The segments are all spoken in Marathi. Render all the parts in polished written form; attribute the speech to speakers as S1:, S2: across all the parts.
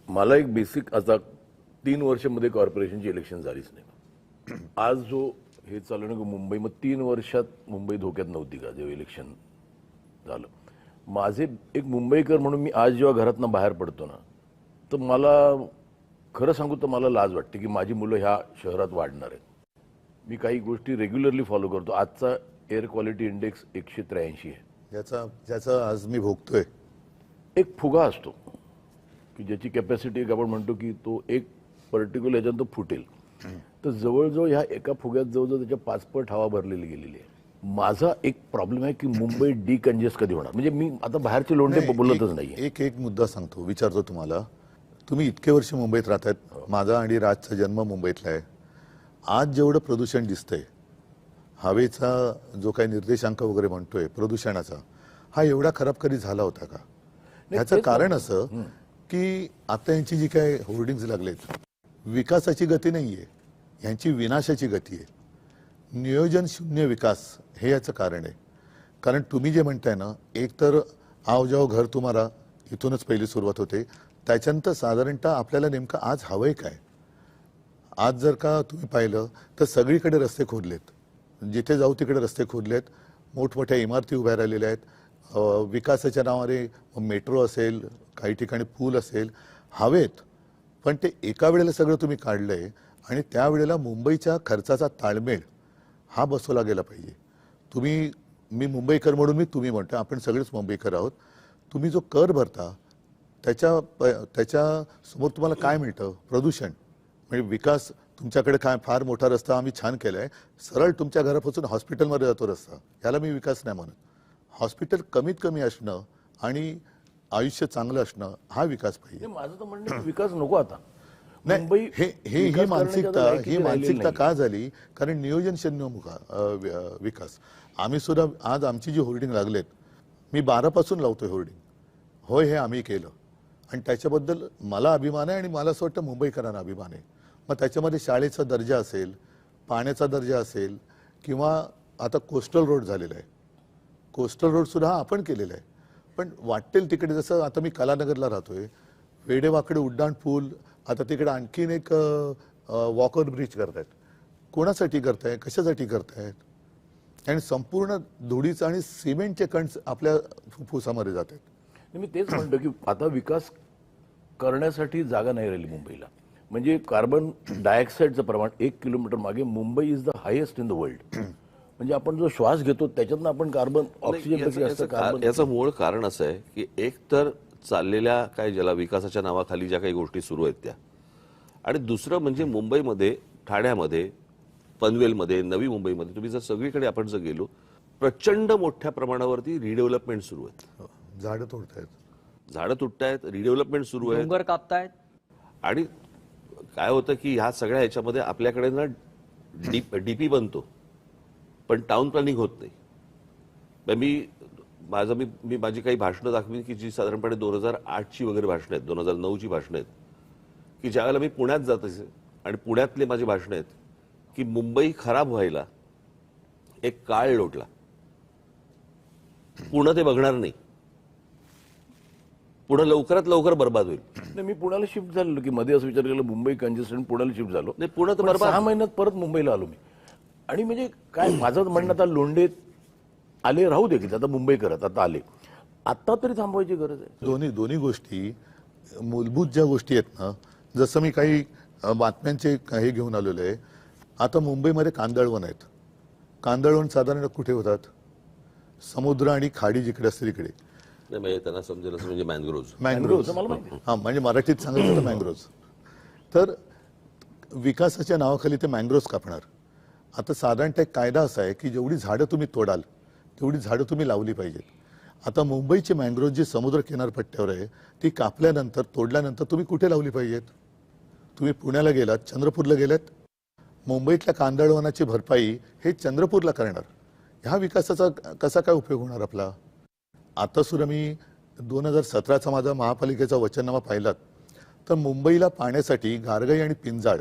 S1: मला एक बेसिक आता 3 वर्षामध्ये कॉर्पोरेशनची इलेक्शन झालीच नाही. आज जो हे चालू ना मुंबई, मग 3 वर्षात मुंबई धोक्यात नव्हती का जेव्हा इलेक्शन झालं? माझे एक मुंबईकर म्हणून मी आज जेव्हा घरातनं बाहेर पडतो ना, तर मला खरं सांगू तर मला लाज वाटते की माझी मुलं ह्या शहरात वाढणार आहेत. मी काही गोष्टी रेग्युलरली फॉलो करतो. आजचा एअर क्वालिटी इंडेक्स 183 आहे.
S2: ज्याचा आज मी भोगतोय.
S1: एक फुगा असतो की ज्याची कॅपॅसिटी आपण म्हणतो की तो एक पर्टिक्युलर याच्यात तो फुटेल. तर जवळजवळ ह्या एका फुग्यात जवळजवळ त्याच्या 5 पट हवा भरलेली गेलेली आहे. माझा एक प्रॉब्लेम आहे की मुंबई डिकंजेस्ट कधी होणार. म्हणजे मी आता बाहेरचे लोंढे बोलतच नाही.
S2: एक मुद्दा सांगतो, विचारतो तुम्हाला. तुम्ही इतके वर्ष मुंबईत राहतायत. माझा आणि राजचा जन्म मुंबईतला आहे. आज जेवढं प्रदूषण दिसतंय, हवेचा जो काही निर्देशांक वगैरे म्हणतोय प्रदूषणाचा, हा एवढा खराब कधी झाला होता का? ह्याचं कारण असं की आता यांची जी काय होर्डिंग्स लागलेत, विकासाची गती नाहीये, यांची विनाशाची गती आहे. नियोजन शून्य विकास हे याचं कारण आहे. कारण तुम्ही जे म्हणताय ना, एक तर आओ जाओ घर तुम्हाला इथूनच पहिली सुरुवात होते. त्याच्यानंतर साधारणतः आपल्याला नेमकं आज हवंय काय? आज जर का तुम्ही पाहिलं तर सगळीकडे रस्ते खोदलेत, जिथे जाऊ तिकडे रस्ते खोदलेत, मोठमोठ्या इमारती उभ्या राहिलेल्या आहेत. विकासाच्या नावाने मेट्रो असेल, काही ठिकाणी पूल असेल, हवेत. पण ते एका वेळेला सगळं तुम्ही काढलंय आणि त्यावेळेला मुंबईच्या खर्चाचा ताळमेळ हा बसवला गेला पाहिजे. मी मुंबईकर म्हणून मी तुम्ही म्हणतो, आपण सगळेच मुंबईकर आहोत. तुम्ही जो कर भरता त्याच्या समोर तुम्हाला काय मिळतं? प्रदूषण. म्हणजे विकास तुमच्याकडे काय फार मोठा रस्ता आम्ही छान केलाय, सरळ तुमच्या घरापासून हॉस्पिटलमध्ये जातो रस्ता, याला मी विकास नाही म्हणत. हॉस्पिटल कमीत कमी असणं आणि आयुष्य चांगलं असणं हा विकास पाहिजे.
S1: माझं तर म्हणणं विकास नको आता.
S2: नाही, ही मानसिकता का झाली? कारण नियोजन शून्य विकास. आम्ही सुद्धा आज आमची जी होर्डिंग लागलेत, मी 12 पासून लावतोय होर्डिंग. होय, हे आम्ही केलं आणि त्याच्याबद्दल मला अभिमान आहे आणि मला असं वाटतं मुंबईकरांना अभिमान आहे. मग त्याच्यामध्ये शाळेचा दर्जा असेल, पाण्याचा दर्जा असेल, किंवा आता कोस्टल रोड झालेला आहे. कोस्टल रोड सुद्धा आपण केलेला आहे. पण वाटेल तिकडे, जसं आता मी कलानगरला राहतोय, वेडेवाकडे उड्डाण पूल, आता तिकडे आणखीन एक वॉकर ब्रिज करतायत. कोणासाठी करतायत? कशासाठी करतायत? आणि संपूर्ण धुळीचं आणि सिमेंटचे कण आपल्या फुफ्फुसामध्ये जात आहेत.
S1: मी तेच म्हणतो की आता विकास करण्यासाठी जागा नाही राहिली मुंबईला. म्हणजे कार्बन डायऑक्साईडचं प्रमाण 1 किलोमीटर मागे Mumbai is the highest in the world. म्हणजे आपण जो श्वास घेतो त्याच्यातनं आपण कार्बन ऑक्सिजन.
S3: याचं मूळ कारण असं आहे की एक तर चाललेल्या काय ज्याला विकासाच्या नावाखाली ज्या काही गोष्टी सुरू आहेत त्या, आणि दुसरं म्हणजे मुंबईमध्ये, ठाण्यामध्ये, पनवेलमध्ये, नवी मुंबईमध्ये तुम्ही जर सगळीकडे आपण जर गेलो, प्रचंड मोठ्या प्रमाणावरती रिडेव्हलपमेंट सुरू आहेत.
S2: झाडं तोडतायत,
S3: झाडं तुटतायत, रिडेव्हलपमेंट सुरू आहे,
S4: डोंगर कापतायत. आणि
S3: काय होतं की ह्या सगळ्या ह्याच्यामध्ये आपल्याकडे ना डीपी बनतो पण टाउन प्लॅनिंग होत नाही. मी माझी काही भाषणं दाखवी की जी साधारणपणे 2008ची वगैरे भाषणं आहेत, 2009ची भाषणं आहेत, की ज्यावेळेला मी पुण्यात जात असे आणि पुण्यातले माझी भाषणं आहेत की मुंबई खराब व्हायला एक काळ लोटला, पुणे ते बघणार नाही, पुणे लवकरात लवकर बर्बाद होईल.
S1: नाही, मी पुण्याला शिफ्ट झालेलो की मध्ये असं विचार केला मुंबई कंजेस्टेड, पुण्याला शिफ्ट झालो.
S3: नाही, पुणे तर
S1: पण
S3: बर्बाद.
S1: 6 महिन्यात परत मुंबईला आलो मी. आणि म्हणजे काय माझं म्हणणं, आता लोंढे आले राहू दे की आता मुंबई करत आता आले, आता तरी थांबवायची गरज आहे.
S2: दोन्ही गोष्टी मूलभूत ज्या गोष्टी आहेत ना, जसं मी काही बातम्यांचे हे घेऊन आलेलो आहे. आता मुंबईमध्ये कांदळवन आहेत. कांदळवन साधारण कुठे होतात? समुद्र आणि खाडी जिकडे असते तिकडे.
S3: नाही, म्हणजे त्यांना समजेल असं म्हणजे मँग्रोव्ज.
S1: मला माहिती.
S2: हा, म्हणजे मराठीत सांगायचं तर मँग्रोव्ज. तर विकासाच्या नावाखाली ते मँग्रोव्ज कापणार. आता साधारणतः एक कायदा असा आहे की जेवढी झाडं तुम्ही तोडाल तेवढी झाडं तुम्ही लावली पाहिजेत. आता मुंबईची मँग्रोव्ह जी समुद्र किनारपट्ट्यावर आहे ती कापल्यानंतर, तोडल्यानंतर तुम्ही कुठे लावली पाहिजेत? तुम्ही पुण्याला गेलात, चंद्रपूरला गेलात, मुंबईतल्या कांदळवनाची भरपाई हे चंद्रपूरला करणार. ह्या विकासाचा कसा काय उपयोग होणार आपला? आता सुद्धा मी 2017चा माझा महापालिकेचा वचननामा पाहिलात तर मुंबईला पाण्यासाठी गारगाई आणि पिंजाळ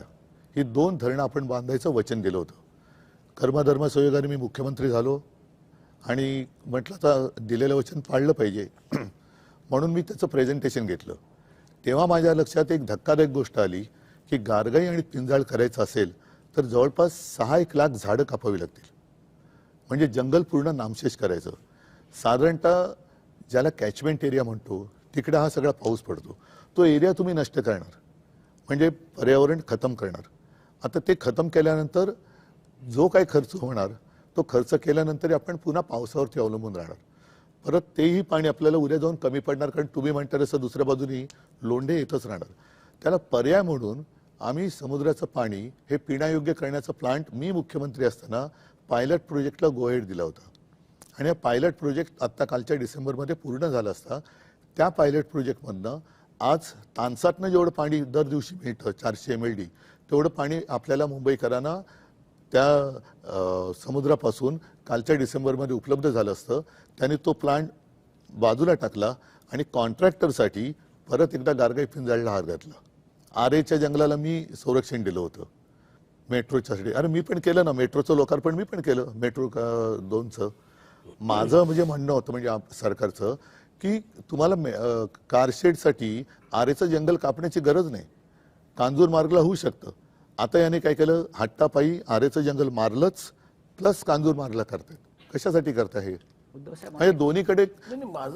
S2: ही 2 धरणं आपण बांधायचं वचन दिलं होतं. कर्मधर्म संयोगाने मी मुख्यमंत्री झालो आणि म्हटलं आता दिलेलं वचन पाळलं पाहिजे म्हणून मी त्याचं प्रेझेंटेशन घेतलं. तेव्हा माझ्या लक्षात एक धक्कादायक गोष्ट आली की गारगाई आणि पिंजाळ करायचं असेल तर जवळपास 6-1 लाख झाडं कापावी लागतील. म्हणजे जंगल पूर्ण नामशेष करायचं. साधारणतः ज्याला कॅचमेंट एरिया म्हणतो तिकडे हा सगळा पाऊस पडतो, तो एरिया तुम्ही नष्ट करणार म्हणजे पर्यावरण खतम करणार. आता ते खतम केल्यानंतर जो काही खर्च होणार तो खर्च केल्यानंतर आपण पुन्हा पावसावरती अवलंबून राहणार. परत तेही पाणी आपल्याला उद्या जाऊन कमी पडणार, कारण तुम्ही म्हणता तसं दुसऱ्या बाजूनी लोंढे येतच राहणार. त्याला पर्याय म्हणून आम्ही समुद्राचं पाणी हे पिण्यायोग्य करण्याचा प्लांट मी मुख्यमंत्री असताना पायलट प्रोजेक्टला गो हेड दिला होता. आणि हा पायलट प्रोजेक्ट आत्ता कालच्या डिसेंबरमध्ये पूर्ण झाला असता. त्या पायलट प्रोजेक्टमधनं आज तानसातनं जेवढं पाणी दर दिवशी मिळतं 400 MLD तेवढं पाणी आपल्याला मुंबईकरांना त्या समुद्रापासून कालच्या डिसेंबरमध्ये उपलब्ध झालं असतं. त्यांनी तो प्लांट बाजूला टाकला आणि कॉन्ट्रॅक्टरसाठी परत एकदा गारगाई पिंजाळला हात घातला. आरेच्या जंगलाला मी संरक्षण दिलं होतं मेट्रोच्यासाठी. अरे मी पण केलं ना, मेट्रोचं लोकार्पण मी पण केलं, मेट्रो 2चं. माझं म्हणजे म्हणणं होतं म्हणजे सरकारचं की तुम्हाला कारशेडसाठी आरेचं जंगल कापण्याची गरज नाही, कांजूर मार्गला होऊ शकतं. आता याने काय केलं, हट्टापायी आरेचं जंगल मारलंच प्लस कांजूर मार्गला करतात. कशासाठी करता हे?
S4: उद्धव साहेब
S2: म्हणजे दोन्हीकडे
S1: नाही, माझं